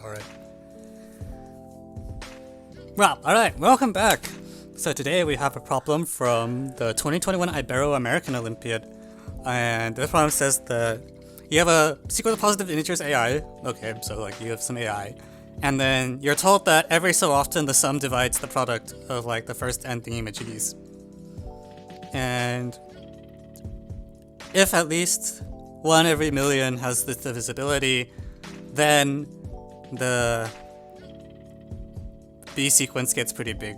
Alright. Well, alright, welcome back! So today we have a problem from the 2021 IberoAmerican Olympiad. And this problem says that you have a sequence of positive integers AI. Okay, so like you have some AI. And then you're told that every so often the sum divides the product of like the first n thingamajiggies. And if at least 1 every million has this divisibility, then the B sequence gets pretty big.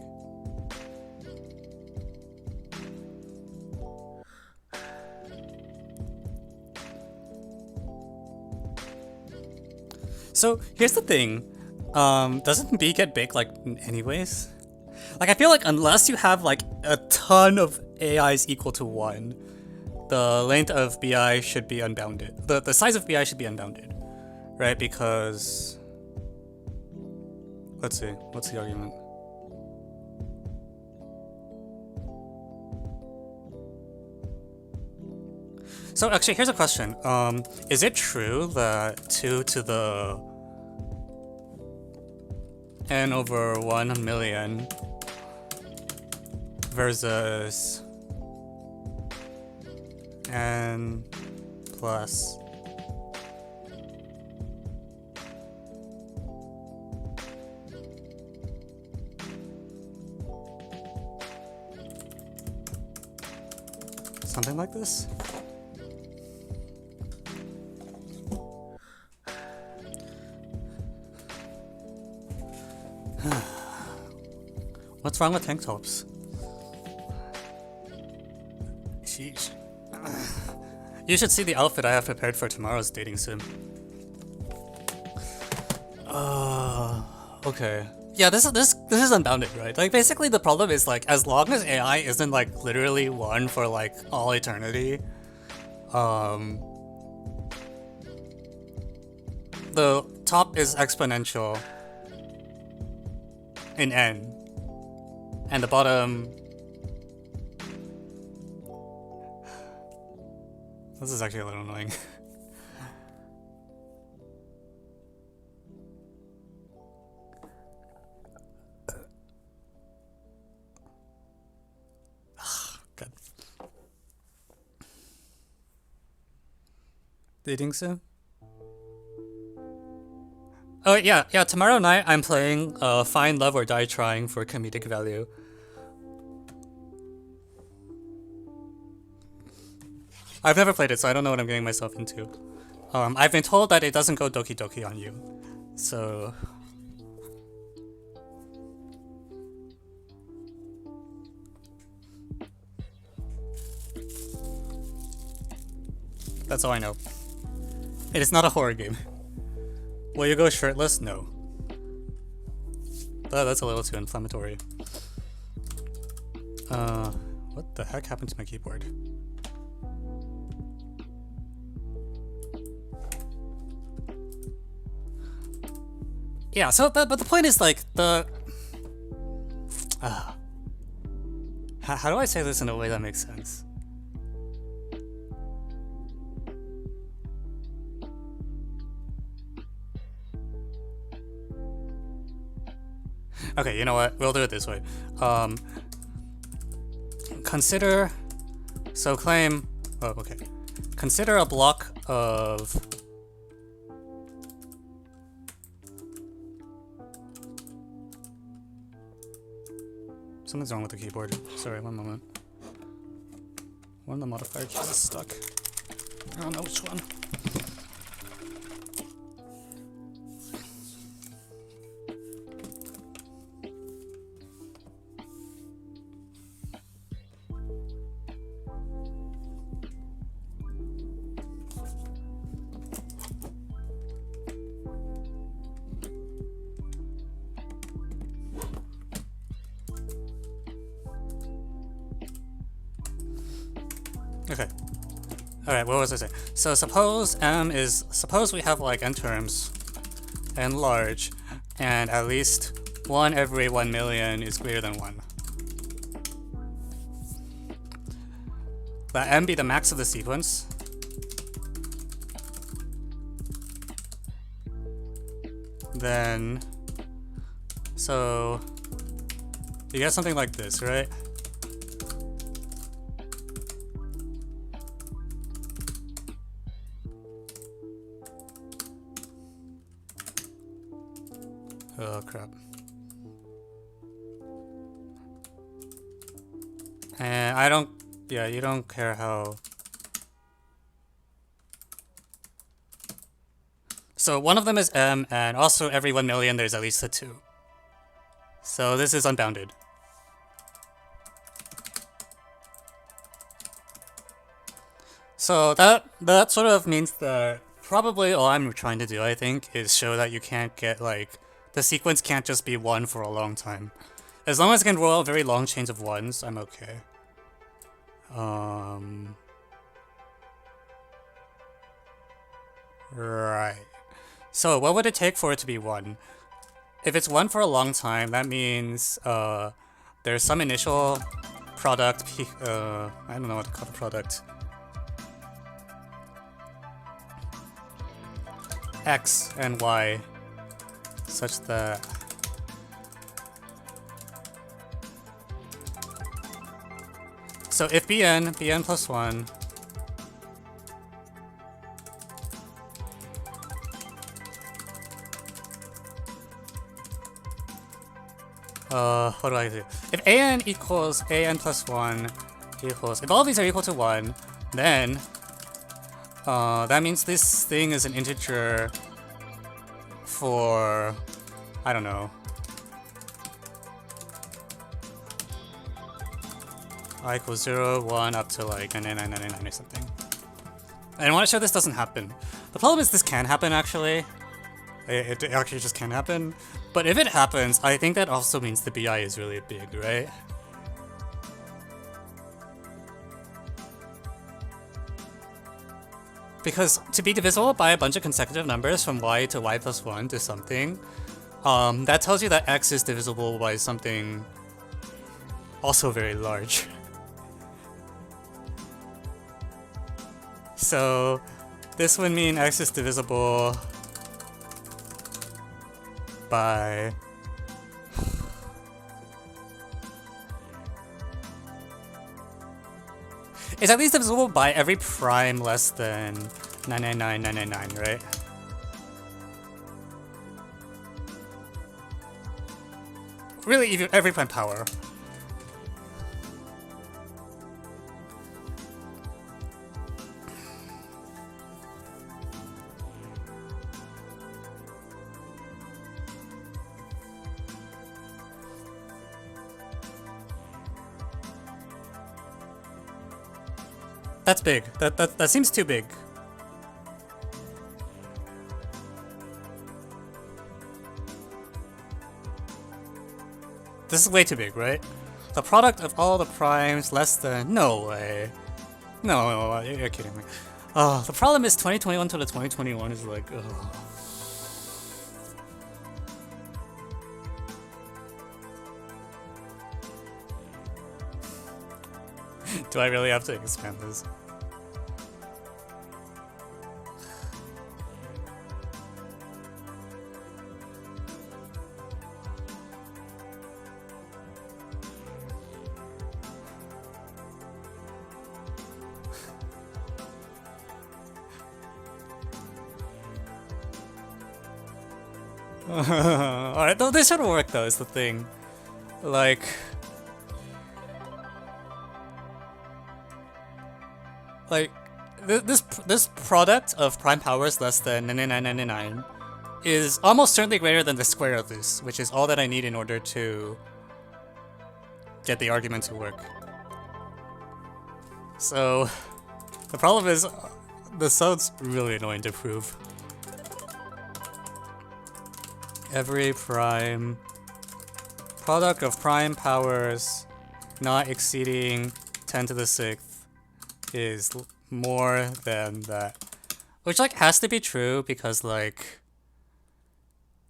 So here's the thing, doesn't B get big like anyways? Like I feel like unless you have like a ton of AIs equal to 1, the length of BI should be unbounded. The size of BI should be unbounded, right? Because let's see, what's the argument? So actually, here's a question. Is it true that 2 to the n over 1 million versus n plus something like this? What's wrong with tank tops? Sheesh. You should see the outfit I have prepared for tomorrow's dating sim. Okay. Yeah, this is unbounded, right? Like basically the problem is like as long as AI isn't like literally 1 for like all eternity, the top is exponential in n, and the bottom. This is actually a little annoying. God. Do you think so? Oh yeah, tomorrow night I'm playing Find Love or Die Trying for comedic value. I've never played it, so I don't know what I'm getting myself into. I've been told that it doesn't go Doki Doki on you, so... That's all I know. It is not a horror game. Will you go shirtless? No. That's a little too inflammatory. What the heck happened to my keyboard? Yeah, so but the point is like the how do I say this in a way that makes sense? Okay, you know what? We'll do it this way. Consider claim. Oh, okay. Consider a block of something's wrong with the keyboard. Sorry, one moment. One of the modifier keys is stuck. I don't know which one. Okay. Alright, what was I saying? So suppose we have like n terms and large, and at least 1 every 1 million is greater than 1. Let m be the max of the sequence. then so you get something like this, right? Oh crap. And I don't, yeah, you don't care how. So one of them is M, and also every 1 million there's at least a 2. So this is unbounded. So that sort of means that probably all I'm trying to do, I think, is show that you can't get, like, the sequence can't just be 1 for a long time. As long as I can roll out very long chains of 1s, I'm okay. Right. So what would it take for it to be 1? If it's 1 for a long time, that means there's some initial product, I don't know what to call the product. X and Y, such that so if bn plus 1 what do I do? If an equals an plus 1 equals, if all of these are equal to 1, then that means this thing is an integer for, I don't know, I equals 0, 1, up to like 9999 or something. And I want to show this doesn't happen. The problem is this can happen actually. It actually just can happen. But if it happens, I think that also means the BI is really big, right? Because to be divisible by a bunch of consecutive numbers from y to y plus 1 to something, that tells you that x is divisible by something also very large. So this would mean x is divisible by it's at least divisible by every prime less than 999999, right? Really, even every prime power. That's big. That seems too big. This is way too big, right? The product of all the primes less than... No way. No, you're kidding me. Oh, the problem is 2021 to the 2021 is like... Ugh. Do I really have to expand this? Alright, though this should work though, is the thing. Like... this product of prime powers less than 9999 is almost certainly greater than the square of this, which is all that I need in order to get the argument to work. So the problem is this sounds really annoying to prove. Every prime product of prime powers not exceeding 10 to the 6th is more than that. Which, like, has to be true because, like,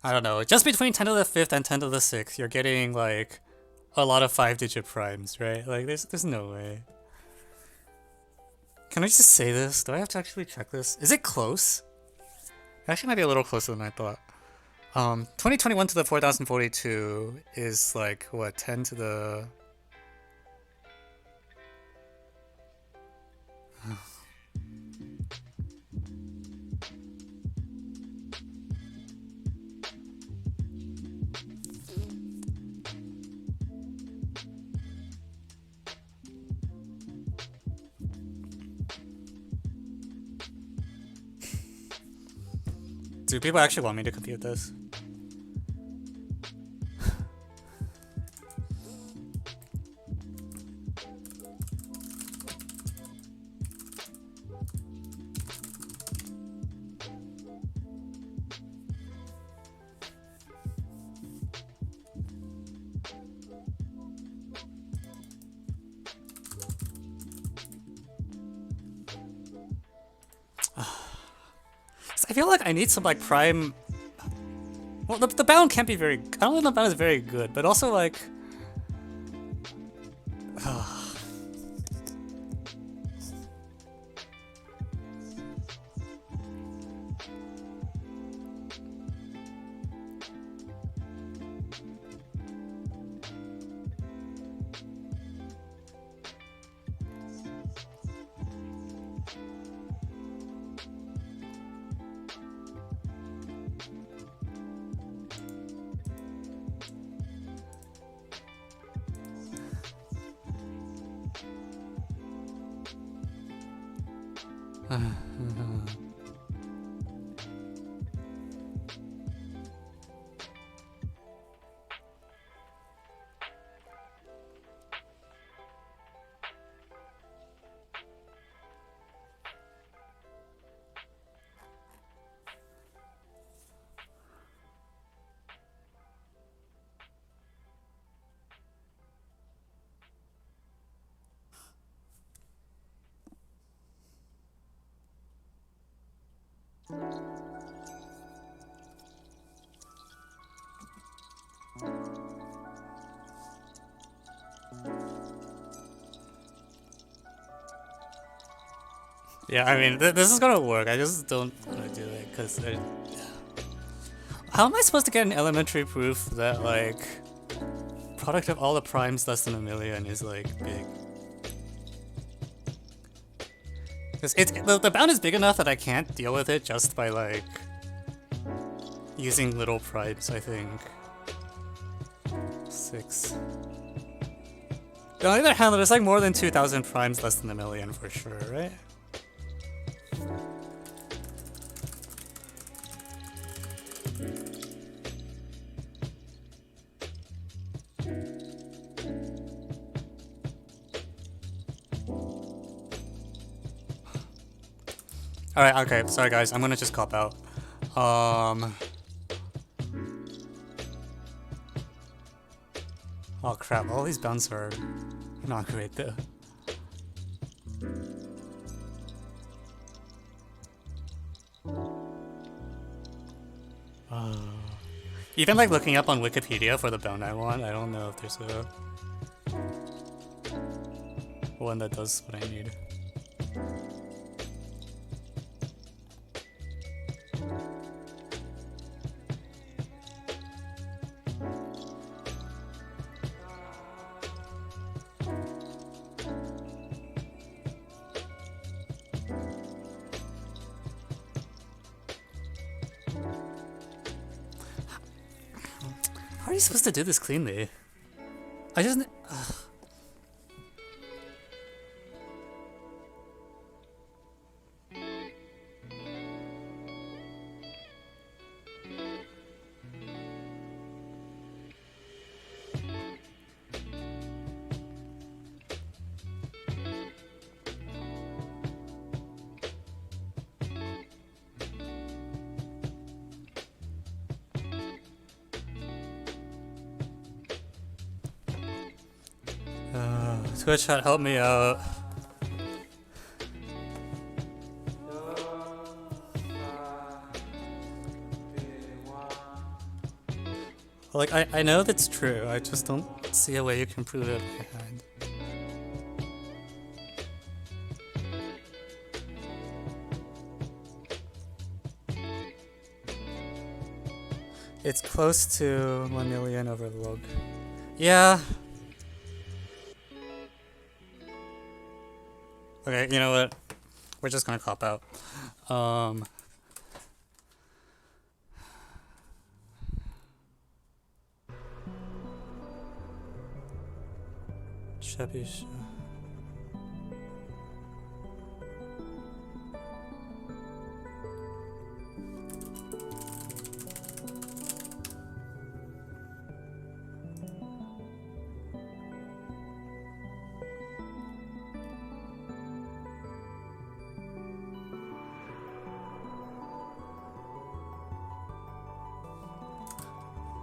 I don't know, just between 10 to the 5th and 10 to the 6th, you're getting, like, a lot of 5-digit primes, right? Like, there's no way. Can I just say this? Do I have to actually check this? Is it close? It actually might be a little closer than I thought. 2021 to the 4042 is like, what, 10 to the... Do people actually want me to compute this? I feel like I need some like prime. Well, the bound can't be very. I don't think the bound is very good, but also like. Yeah, I mean, this is gonna work. I just don't want to do it because. How am I supposed to get an elementary proof that like product of all the primes less than 1,000,000 is like big? Because the bound is big enough that I can't deal with it just by like using little primes. I think 6. On the other hand, there's like more than 2,000 primes less than 1,000,000 for sure, right? Alright, okay, sorry guys, I'm gonna just cop out. Oh crap, all these bounds are not great though. Even like looking up on Wikipedia for the bound I want, I don't know if there's a one that does what I need. How are you supposed to do this cleanly? I just... Twitch chat, help me out. Like, I know that's true, I just don't see a way you can prove it behind. It's close to 1 million over log. Yeah. Okay, you know what? We're just gonna cop out. Chapish.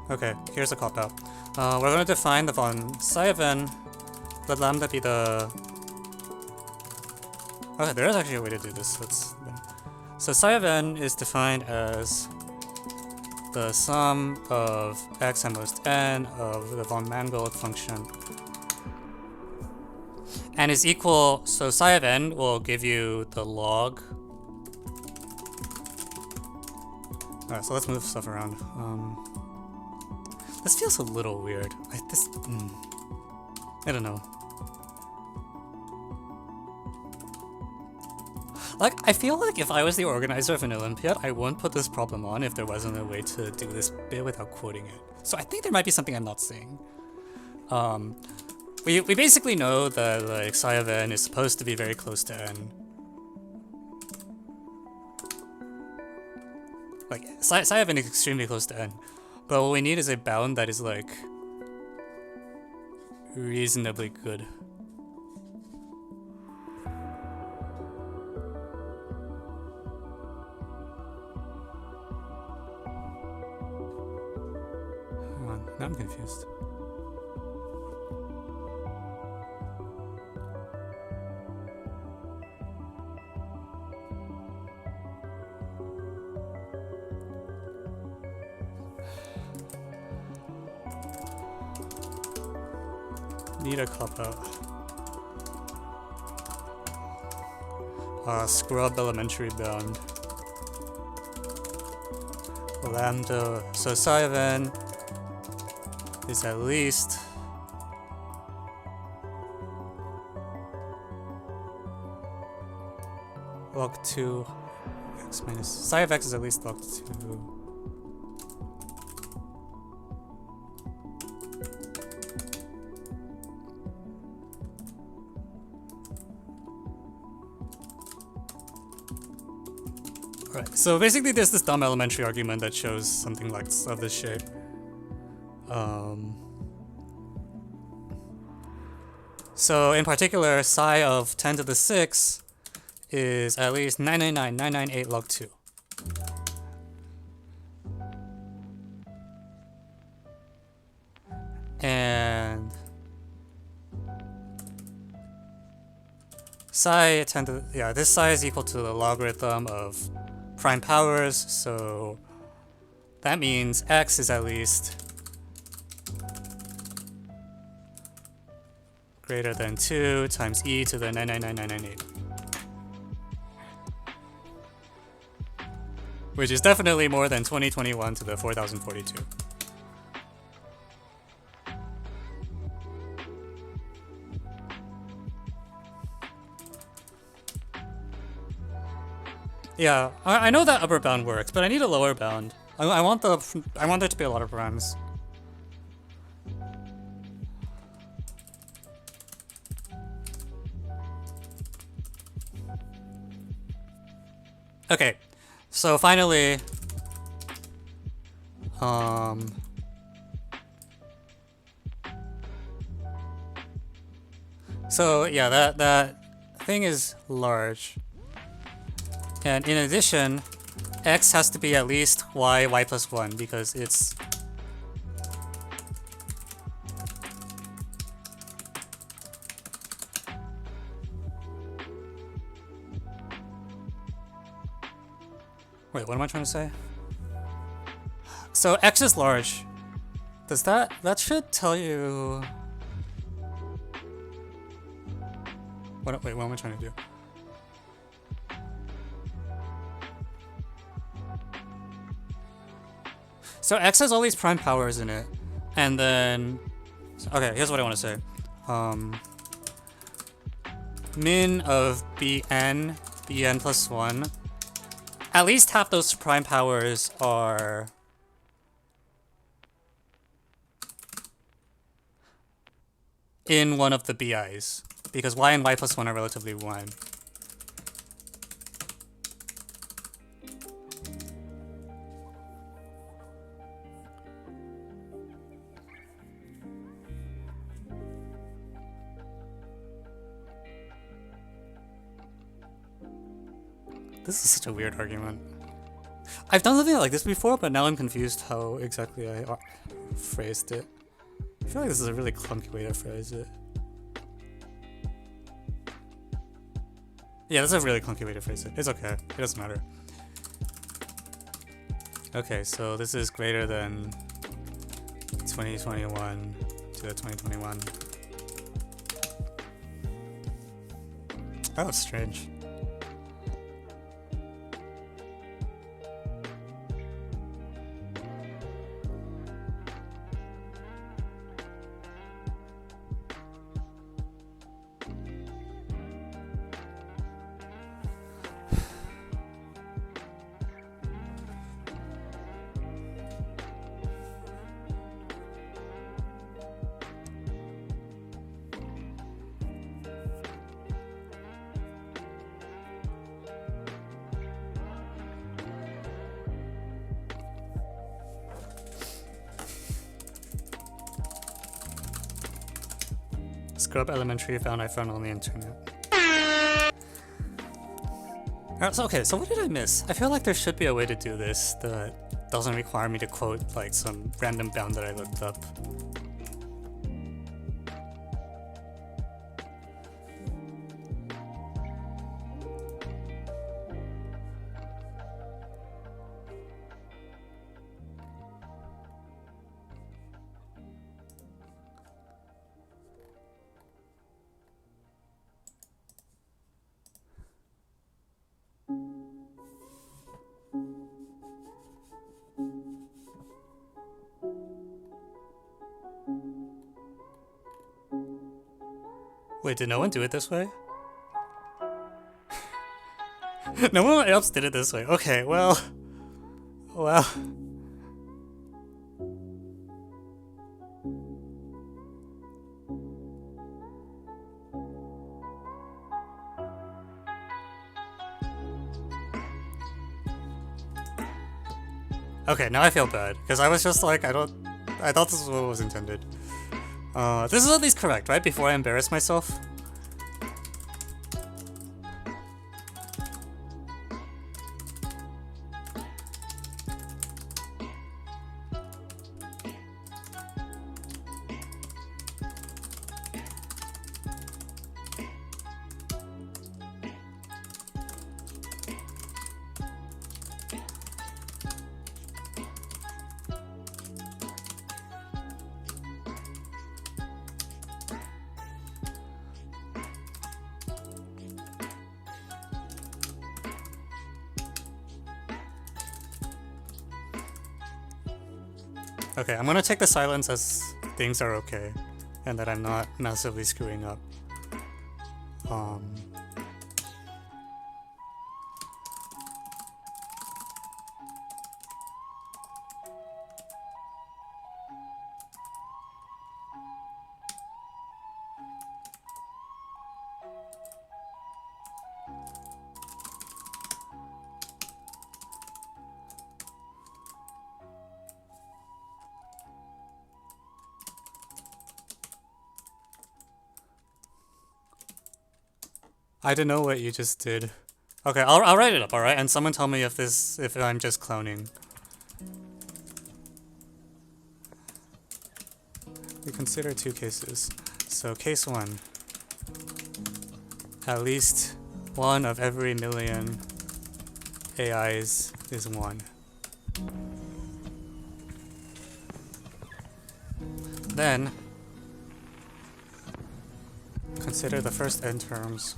Okay, here's a cop-out. We're going to define the von psi of n, let lambda be the... Okay, there is actually a way to do this. So psi of n is defined as the sum of x at most n of the von Mangold function. And is equal, so psi of n will give you the log. Alright, so let's move stuff around. This feels a little weird. I don't know. Like, I feel like if I was the organizer of an Olympiad, I wouldn't put this problem on if there wasn't a way to do this bit without quoting it. So I think there might be something I'm not saying. We basically know that like psi of n is supposed to be very close to n. Like psi of n is extremely close to n. But what we need is a bound that is like reasonably good. Hang on, now I'm confused. Need a cop-out. Scrub elementary bound. Lambda. So psi of n is at least log 2 x minus psi of x is at least log 2. Right, so basically there's this dumb elementary argument that shows something like of this shape. So in particular, psi of 10 to the 6 is at least 999,998 log 2. And psi 10 to, yeah, this psi is equal to the logarithm of prime powers, so that means x is at least greater than 2 times e to the 999,998. Which is definitely more than 2021 to the 4042. Yeah, I know that upper bound works, but I need a lower bound. I want there to be a lot of primes. Okay, so finally, so yeah, that thing is large. And in addition, x has to be at least y plus 1 because it's... Wait, what am I trying to say? So x is large. Does that should tell you... Wait, what am I trying to do? So X has all these prime powers in it, and then okay, here's what I want to say. Min of bn plus 1. At least half those prime powers are in one of the BIs, because y and y plus 1 are relatively 1. This is such a weird argument. I've done something like this before, but now I'm confused how exactly I phrased it. I feel like this is a really clunky way to phrase it. Yeah, that's a really clunky way to phrase it. It's okay. It doesn't matter. Okay, so this is greater than 2021 to the 2021. Oh, that's strange. Scrub elementary found I found on the internet. So okay, so what did I miss? I feel like there should be a way to do this that doesn't require me to quote like some random bound that I looked up. Wait, did no one do it this way? No one else did it this way. Okay, well... Okay, now I feel bad, because I was just like, I thought this was what was intended. This is at least correct, right? Before I embarrass myself? Okay, I'm gonna take the silence as things are okay, and that I'm not massively screwing up. I don't know what you just did. Okay, I'll write it up, alright? And someone tell me if I'm just cloning. We consider two cases. So case 1. At least one of every million AIs is 1. Then consider the first n terms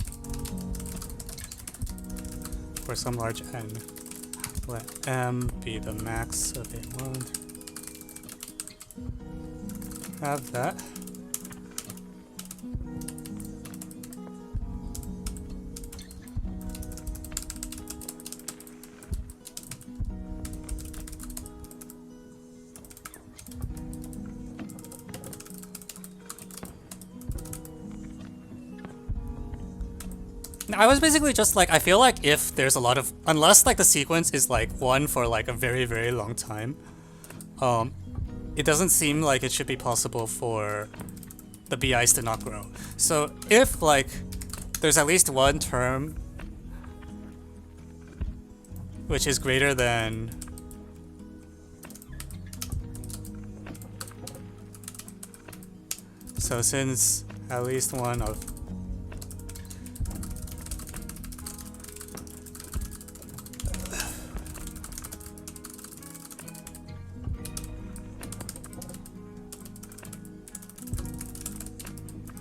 for some large n. Let m be the max of a mod. have that. I was basically just like, I feel like if there's a lot of, unless like the sequence is like one for like a very, very long time, it doesn't seem like it should be possible for the BIs to not grow. So if like there's at least one term which is greater than so since at least one of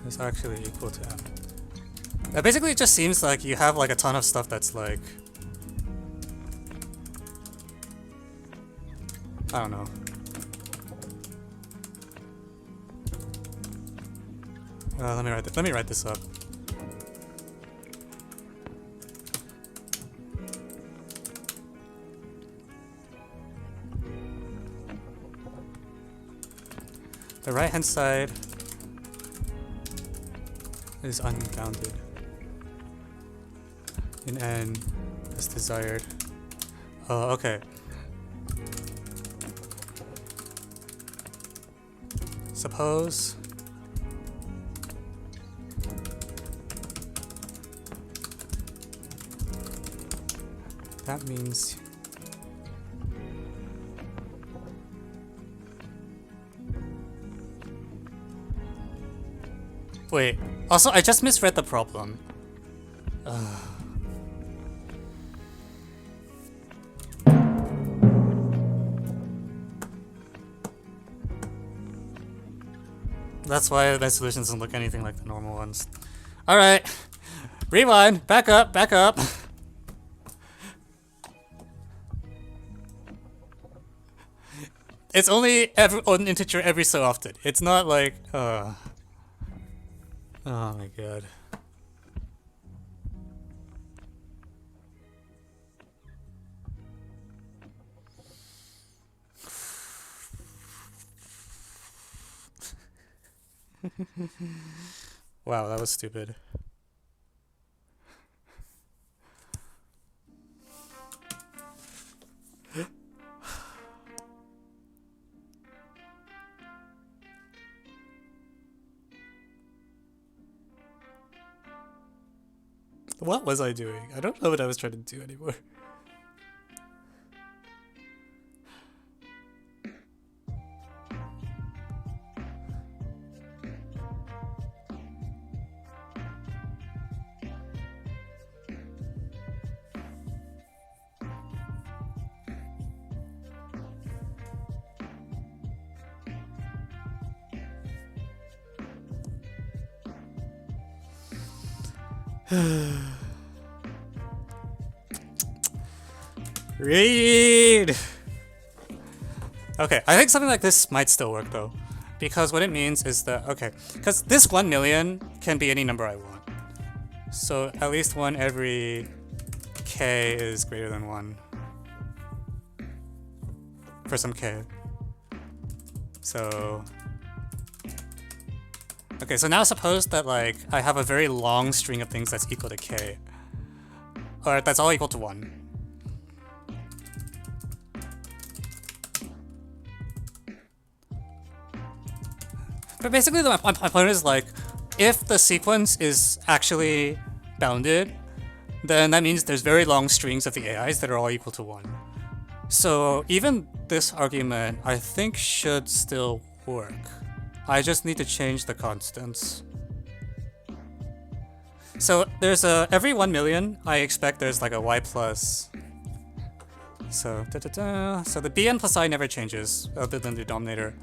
is actually equal to m. That basically just seems like you have like a ton of stuff that's like, I don't know. Let me write this up. The right hand side is unbounded in n as desired. Oh, okay. Suppose that means wait, also I just misread the problem. That's why my solution doesn't look anything like the normal ones. Alright. Rewind. Back up. Back up. It's only an integer every so often. It's not like... Oh my god. Wow, that was stupid. What was I doing? I don't know what I was trying to do anymore. Read! Okay, I think something like this might still work though. Because what it means is that, okay, because this 1 million can be any number I want. So at least one every k is greater than 1. For some k. So... Okay, so now suppose that like I have a very long string of things that's equal to k. Or that's all equal to 1. But basically my point is like, if the sequence is actually bounded, then that means there's very long strings of the AIs that are all equal to 1. So even this argument, I think, should still work. I just need to change the constants. So there's a, every 1 million, I expect there's like a y plus. So, so the bn plus I never changes, other than the denominator.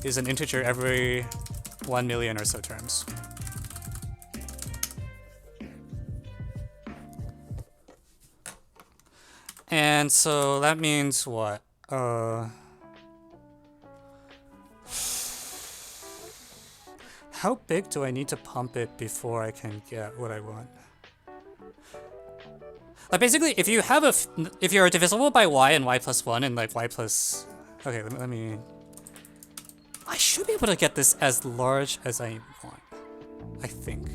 Is an integer every 1 million or so terms. And so that means what? how big do I need to pump it before I can get what I want? Like basically, if you have if you're divisible by y and y plus 1 and like y plus... Okay, let me... I should be able to get this as large as I want, I think.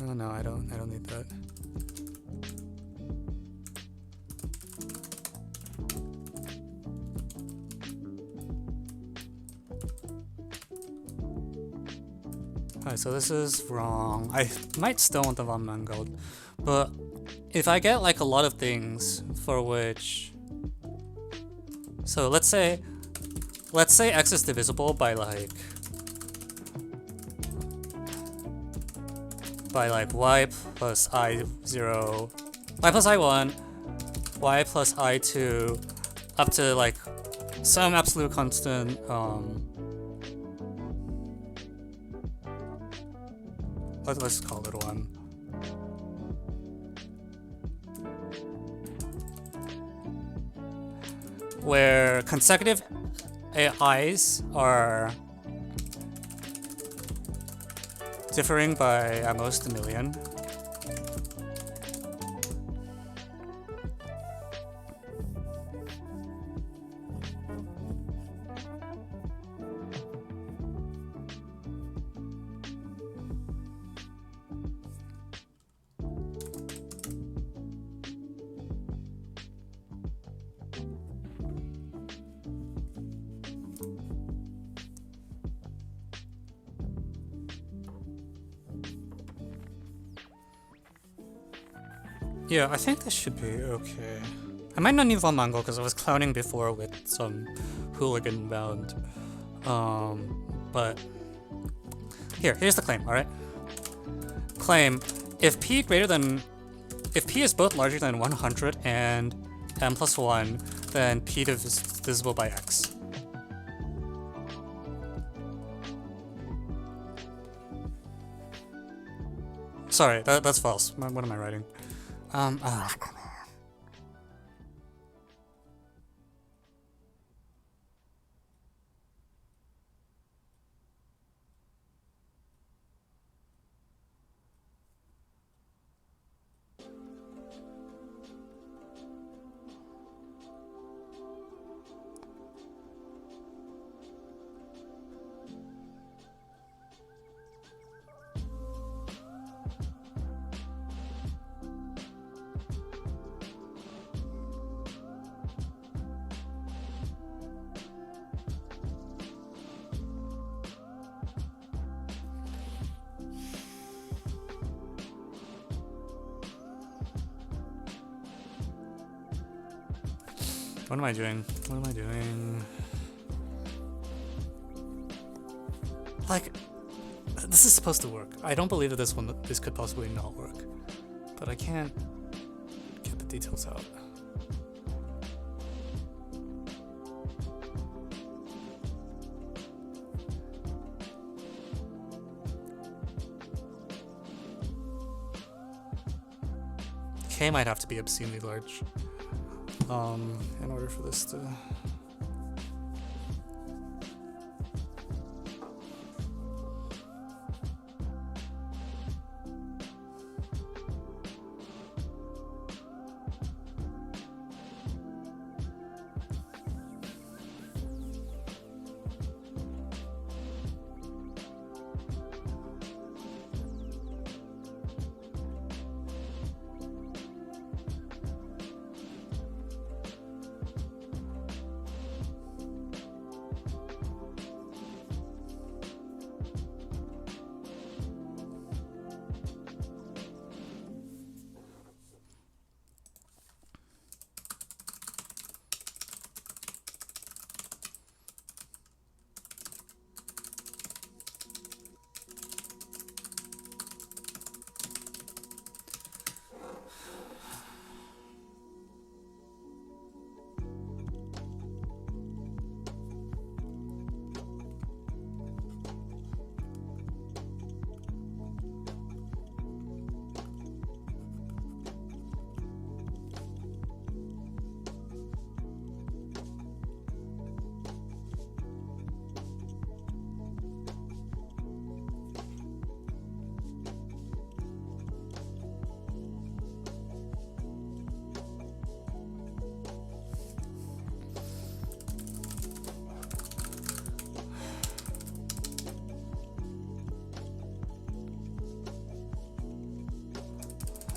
Oh no, I don't need that. Alright, so this is wrong. I might still want the von Mangold, but if I get like a lot of things for which... So let's say x is divisible by like y plus I0, y plus I1, y plus I2, up to like some absolute constant, let's call it 1. Where consecutive i's are differing by at most 1 million. Yeah, I think this should be okay. I might not need von Mangold because I was clowning before with some hooligan bound. But here's the claim, alright? Claim, if p is both larger than 100 and m plus 1, then p is divisible by x. Sorry, that's false. What am I writing? Come on. What am I doing? What am I doing? Like, this is supposed to work. I don't believe that this could possibly not work, but I can't get the details out. K might have to be obscenely large. In order for this to...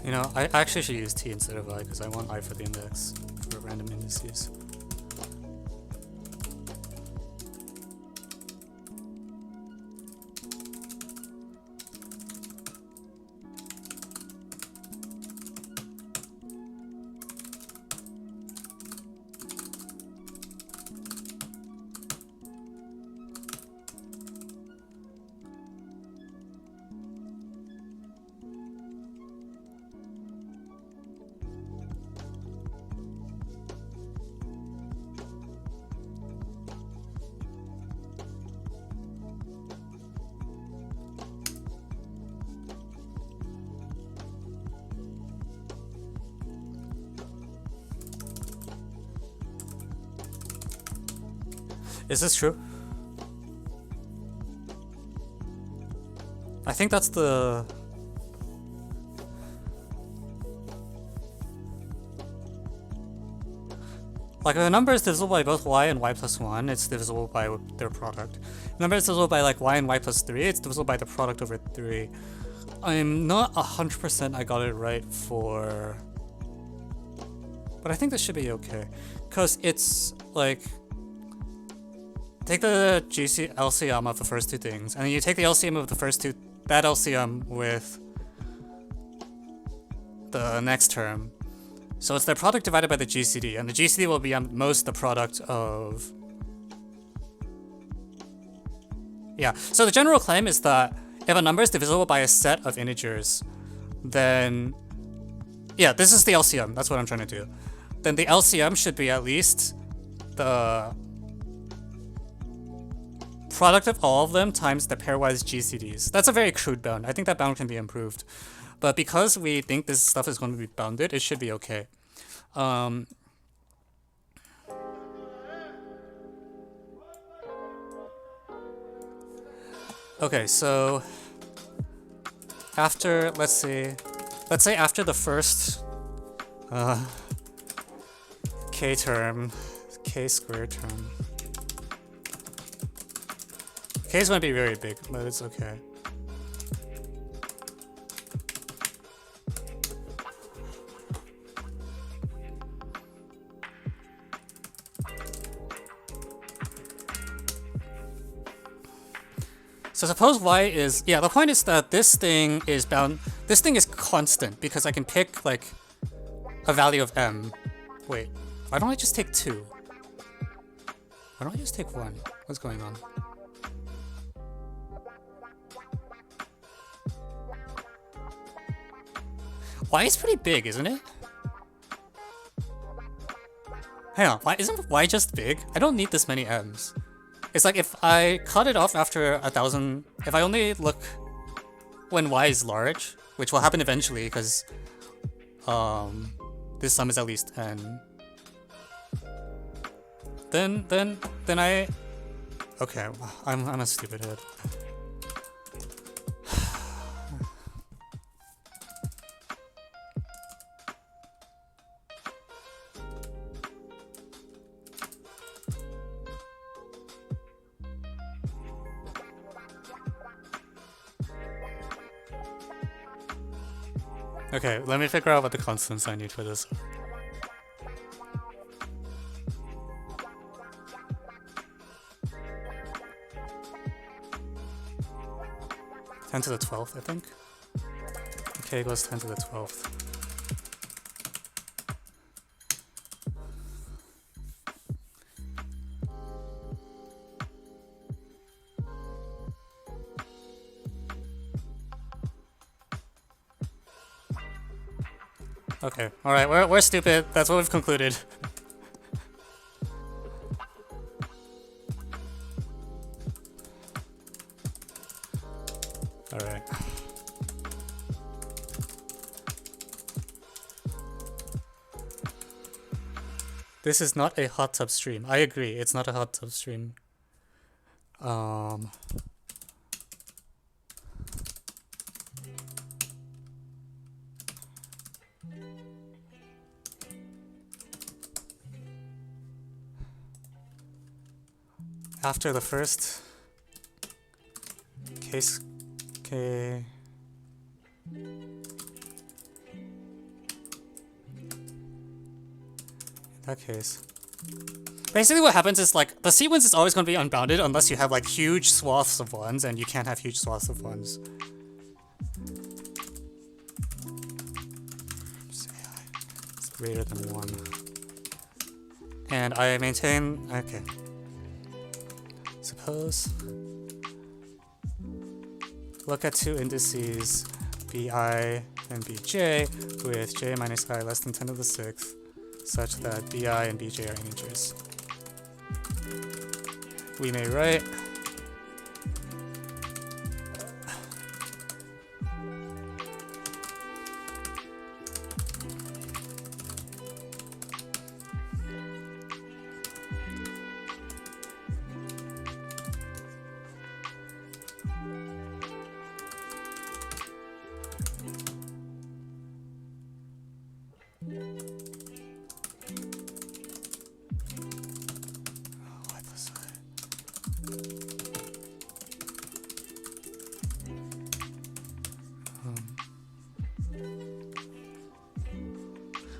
You know, I actually should use t instead of I because I want I for the index for random indices. Is this true? I think that's the... Like, if a number is divisible by both y and y plus 1, it's divisible by their product. If a number is divisible by like y and y plus 3, it's divisible by the product over 3. I'm not 100% I got it right for... But I think this should be okay. Because it's like... Take the LCM of the first two things, and then you take the LCM of the first two, that LCM with the next term. So it's their product divided by the GCD, and the GCD will be at most the product of... Yeah, so the general claim is that if a number is divisible by a set of integers, then... Yeah, this is the LCM, that's what I'm trying to do. Then the LCM should be at least the product of all of them times the pairwise GCDs. That's a very crude bound. I think that bound can be improved. But because we think this stuff is going to be bounded, it should be okay. Okay, so after, let's say after the first k term, k squared term, k is going to be very big, but it's okay. So suppose y is, yeah, the point is that this thing is bound, this thing is constant because I can pick like a value of m. Wait, why don't I just take 2? Why don't I just take 1? What's going on? Y is pretty big, isn't it? Hang on, why isn't y just big? I don't need this many m's. It's like if I cut it off after 1,000, if I only look when y is large, which will happen eventually because this sum is at least n. Then I, okay, I'm a stupid head. Okay, let me figure out what the constants I need for this. Ten to the 12th, I think. Okay, it goes 10 to the 12th. Okay, alright, we're stupid. That's what we've concluded. Alright. This is not a hot tub stream. I agree, it's not a hot tub stream. After the first case, that case. Basically what happens is like the sequence is always going to be unbounded unless you have like huge swaths of ones, and you can't have huge swaths of ones. It's greater than 1. And I maintain, okay. Suppose, look at two indices, bi and bj, with j minus I less than 10 to the 6th, such that bi and bj are integers. We may write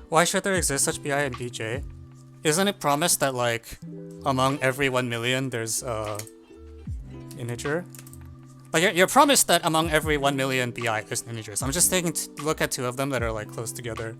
why should there exist such bi and bj? Isn't it promised that like among every 1 million there's a integer? Like you're promised that among every 1 million bi there's an integer. So I'm just taking a look at two of them that are like close together.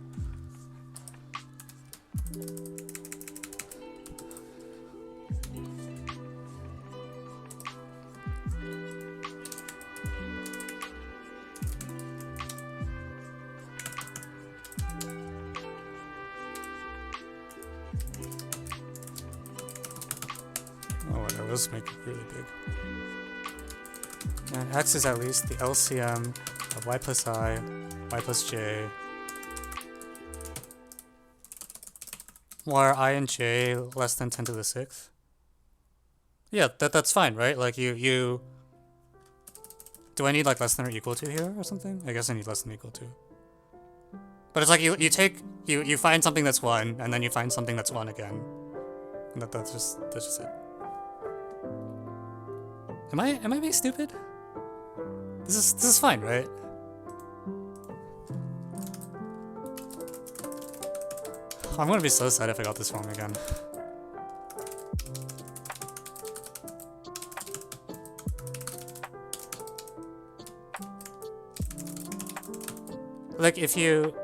Let's make it really big. And x is at least the LCM of y plus I, y plus j, where I and j less than 10 to the 6th. Yeah, that's fine, right? Like you do I need like less than or equal to here or something? I guess I need less than or equal to. But it's like you find something that's 1 and then you find something that's 1 again. And that's just it. Am I being stupid? This is fine, right? I'm gonna be so sad if I got this wrong again. Like if you...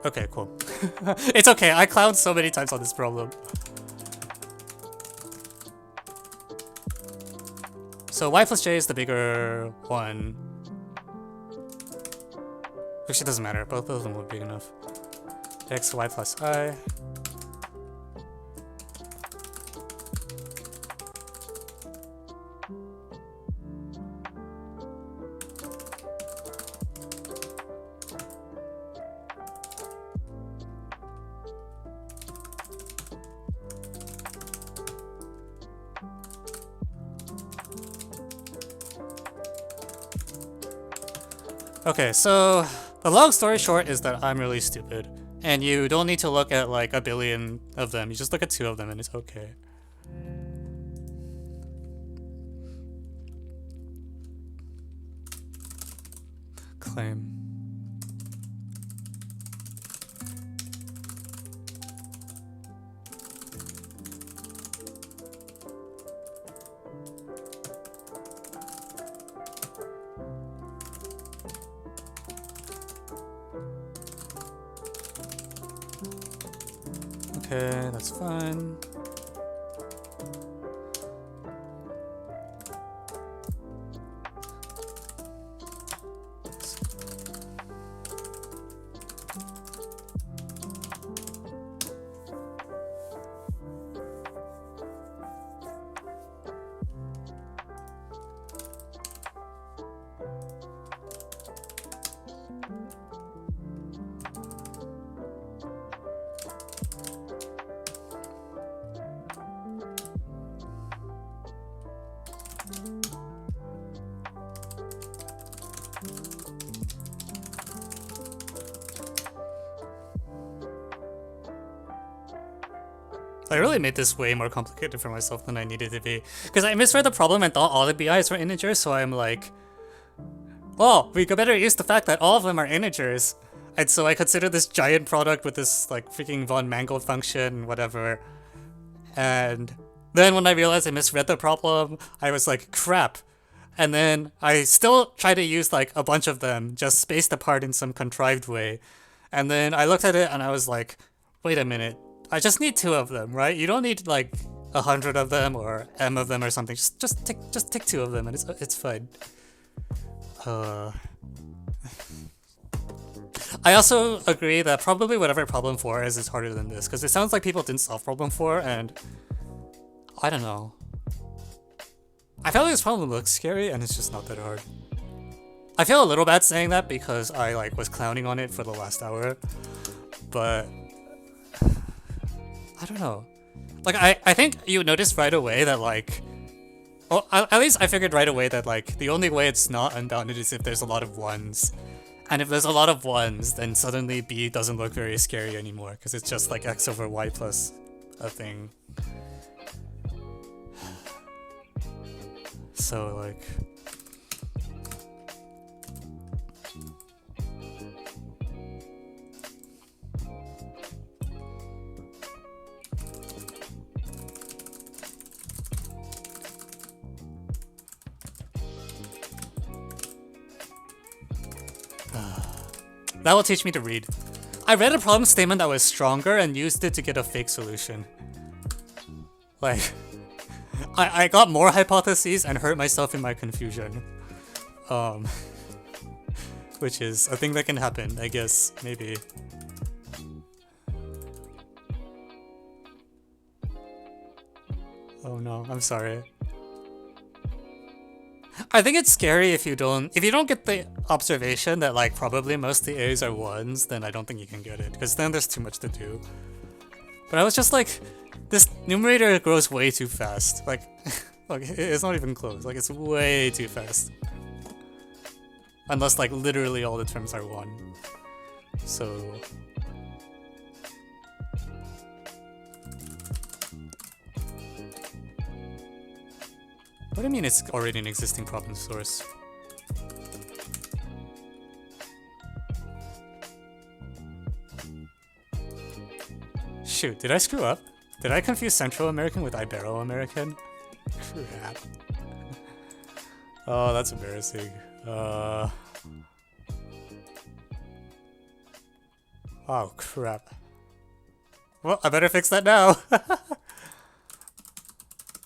Okay, cool. It's okay, I clowned so many times on this problem. So y plus j is the bigger one. Actually, it doesn't matter. Both of them will be big enough. X, y plus I. Okay, so the long story short is that I'm really stupid, and you don't need to look at like a billion of them. You just look at 2 of them and it's okay. Claim. Okay, that's fine. I really made this way more complicated for myself than I needed to be. Because I misread the problem and thought all the BIs were integers, so I'm like, well, we could better use the fact that all of them are integers. And so I consider this giant product with this like freaking von Mangold function, whatever. And then when I realized I misread the problem, I was like, crap. And then I still try to use like a bunch of them, just spaced apart in some contrived way. And then I looked at it and I was like, wait a minute, I just need 2 of them, right? You don't need like 100 of them or M of them or something. Just take 2 of them and it's fine. I also agree that probably whatever problem 4 is harder than this, because it sounds like people didn't solve problem 4, and I don't know. I feel like this problem looks scary and it's just not that hard. I feel a little bad saying that because I like was clowning on it for the last hour, but I don't know. Like I think you noticed right away that like, well, at least I figured right away that like the only way it's not unbounded is if there's a lot of 1s. And if there's a lot of 1s, then suddenly B doesn't look very scary anymore, because it's just like x over y plus a thing. So like... That will teach me to read. I read a problem statement that was stronger and used it to get a fake solution. Like, I got more hypotheses and hurt myself in my confusion. Which is a thing that can happen, I guess, maybe. Oh no, I'm sorry. I think it's scary if you don't get the observation that like probably most of the A's are 1s, then I don't think you can get it, because then there's too much to do. But I was just like, this numerator grows way too fast. Like, like it's not even close. Like it's way too fast. Unless like literally all the terms are 1. So... What do you mean it's already an existing problem source? Shoot, did I screw up? Did I confuse Central American with Ibero-American? Crap. Oh, that's embarrassing. Oh, crap. Well, I better fix that now.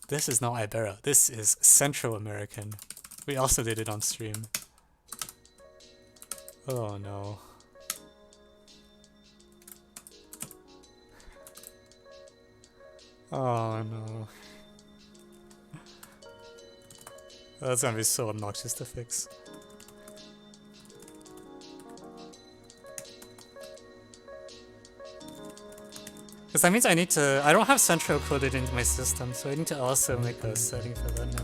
This is not Ibero, this is Central American. We also did it on stream. Oh no. Oh no. That's gonna be so obnoxious to fix. Because that means I don't have Central coded into my system, so I need to also make a setting for that now.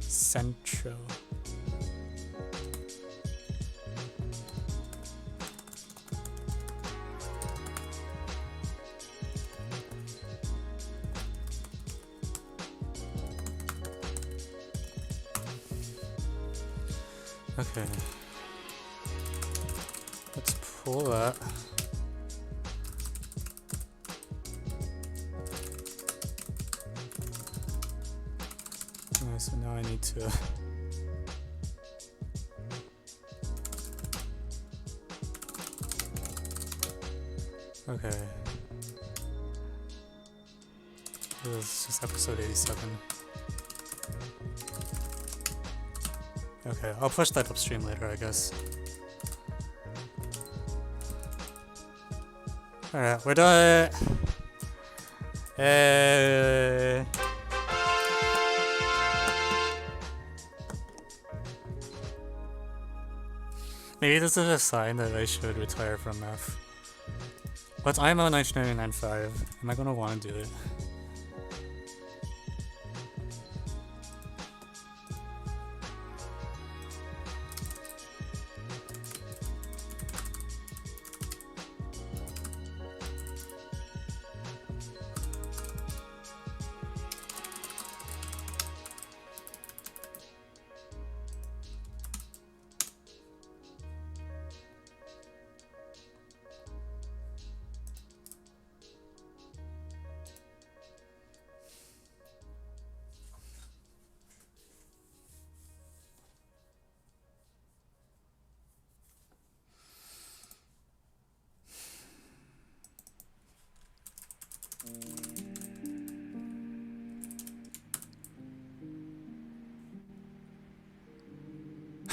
Central. Okay. Let's pull that. Okay, so now I need to... Okay. This is just episode 87. Okay, I'll push that upstream later, I guess. Alright, we're done. Maybe this is a sign that I should retire from math. But I'm on 99.95. Am I gonna want to do it?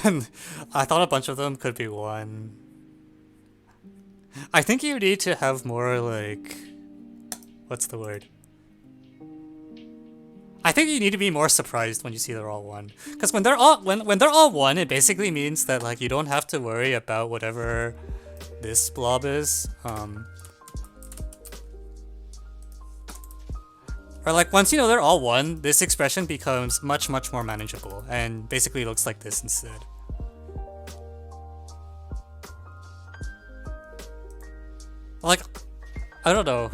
And I thought a bunch of them could be 1. I think you need to have more like, what's the word? I think you need to be more surprised when you see they're all 1, because when they're all 1, it basically means that like you don't have to worry about whatever this blob is. Or like once you know they're all 1, this expression becomes much more manageable and basically looks like this instead. Like, I don't know.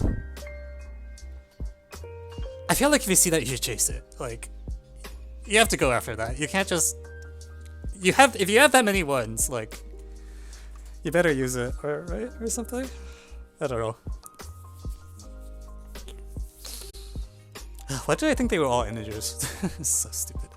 I feel like if you see that, you should chase it. Like, you have to go after that. You can't just... if you have that many 1s, like, you better use it, right? Or something? I don't know. Why did I think they were all integers? It's so stupid.